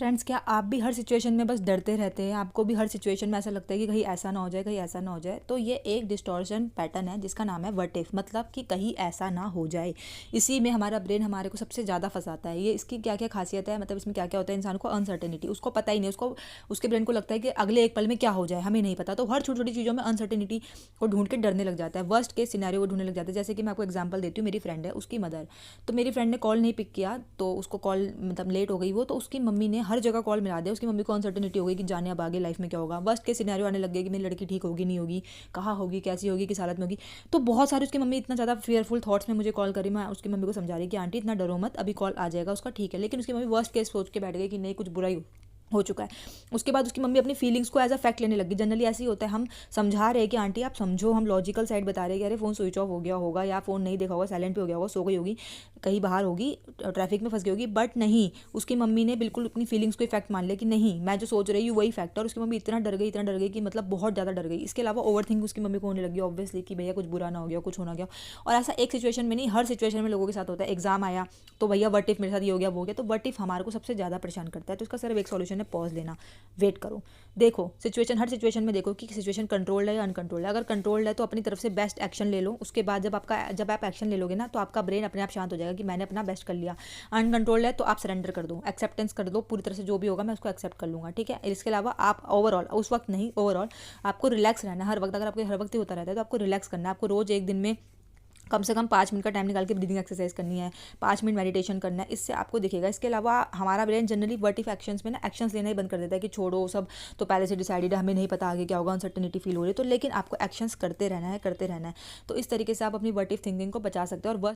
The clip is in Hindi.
फ्रेंड्स, क्या आप भी हर सिचुएशन में बस डरते रहते हैं? आपको भी हर सिचुएशन में ऐसा लगता है कि कहीं ऐसा ना हो जाए, कहीं ऐसा ना हो जाए? तो ये एक डिस्टॉर्शन पैटर्न है जिसका नाम है व्हाट इफ, मतलब कि कहीं ऐसा ना हो जाए। इसी में हमारा ब्रेन हमारे को सबसे ज़्यादा फंसाता है। ये इसकी क्या क्या खासियत है, मतलब इसमें क्या क्या होता है, इंसान को अनसर्टेनिटी, उसको पता ही नहीं, उसके ब्रेन को लगता है कि अगले एक पल में क्या हो जाए हमें नहीं पता। तो हर छोटी छोटी चीज़ों में अनसर्टेनिटी को ढूंढ के डरने लग जाता है, वर्स्ट केस सिनेरियो को ढूंढने लग जाता है। जैसे कि मैं आपको एग्जांपल देती हूँ, मेरी फ्रेंड है, उसकी मदर, तो मेरी फ्रेंड ने कॉल नहीं पिक किया, तो उसको कॉल मतलब लेट हो गई वो, तो उसकी मम्मी ने हर जगह कॉल मिला दिया। उसकी मम्मी को अनसर्टेनिटी हो गई कि जाने अब आगे लाइफ में क्या होगा। वर्स्ट के सिनेरियो आने लग गए कि मेरी लड़की ठीक होगी नहीं होगी, कहाँ होगी, कैसी होगी, किस हालत में होगी। तो बहुत सारी उसकी मम्मी इतना ज़्यादा फेयरफुल थॉट्स में मुझे कॉल करी। मैं उसकी मम्मी को समझा रही कि आंटी इतना डरो मत, अभी कॉल आ जाएगा उसका, ठीक है। लेकिन उसकी मम्मी वर्स्ट केस सोच के बैठ गई कि नहीं, कुछ बुरा ही हो चुका है। उसके बाद उसकी मम्मी अपनी फीलिंग्स को एज अ फैक्ट लेने लगी। जनरली ऐसे ही होता है, हम समझा रहे हैं कि आंटी आप समझो, हम लॉजिकल साइड बता रहे हैं कि अरे फ़ोन स्विच ऑफ हो गया होगा, या फ़ोन नहीं देखा होगा, साइलेंट पे हो गया होगा, सो गई होगी, कहीं बाहर होगी, ट्रैफिक में फंस गई होगी। बट नहीं, उसकी मम्मी ने बिल्कुल अपनी फीलिंग्स को इफेक्ट मान लिया कि नहीं, मैं जो सोच रही हूँ वही फैक्ट है। और उसकी मम्मी इतना डर गई कि मतलब बहुत ज़्यादा डर गई। इसके अलावा ओवर थिंक उसकी मम्मी को होने लगी ऑब्वियसली कि भैया कुछ बुरा ना हो गया, कुछ होना गया। और ऐसा एक सिचुएशन में नहीं, हर सिचुएशन में लोगों के साथ होता है। एग्जाम आया तो भैया वट इफ मेरे साथ ये हो गया, वो हो गया। तो वट इफ हमारे को सबसे ज़्यादा परेशान करता है। तो इसका सिर्फ एक सॉल्यूशन है, पॉज लेना, वेट करो, देखो सिचुएशन, हर सिचुएशन में देखो कि सिचुएशन कंट्रोल्ड है या अनकंट्रोल्ड है। अगर कंट्रोल्ड है तो अपनी तरफ से बेस्ट एक्शन ले लो। उसके बाद जब आप एक्शन ले लोगे ना, तो आपका ब्रेन अपने आप शांत हो जाएगा कि मैंने अपना बेस्ट कर लिया। अनकंट्रोल्ड है तो आप सरेंडर कर दो, एक्सेप्टेंस कर दो, पूरी तरह से जो भी होगा मैं उसको एक्सेप्ट कर लूँगा, ठीक है। इसके अलावा आप ओवरऑल, उस वक्त नहीं, ओवरऑल आपको रिलैक्स रहना है हर वक्त। अगर आपको हर वक्त ही होता रहता है तो आपको रिलैक्स करना है। आपको रोज़ एक दिन में कम से कम 5 मिनट का टाइम निकाल के ब्रीदिंग एक्सरसाइज करनी है, 5 मिनट मेडिटेशन करना है, इससे आपको दिखेगा। इसके अलावा हमारा brain generally what if actions में ना एक्शंस लेना ही बंद कर देता है कि छोड़ो सब, तो पहले से डिसाइडेड है, हमें नहीं पता आगे क्या होगा, अनसर्टेनिटी फील हो रही है। तो लेकिन आपको एक्शंस करते रहना है, करते रहना है। तो इस तरीके से आप अपनी व्हाट इफ थिंकिंग को बचा सकते हो। और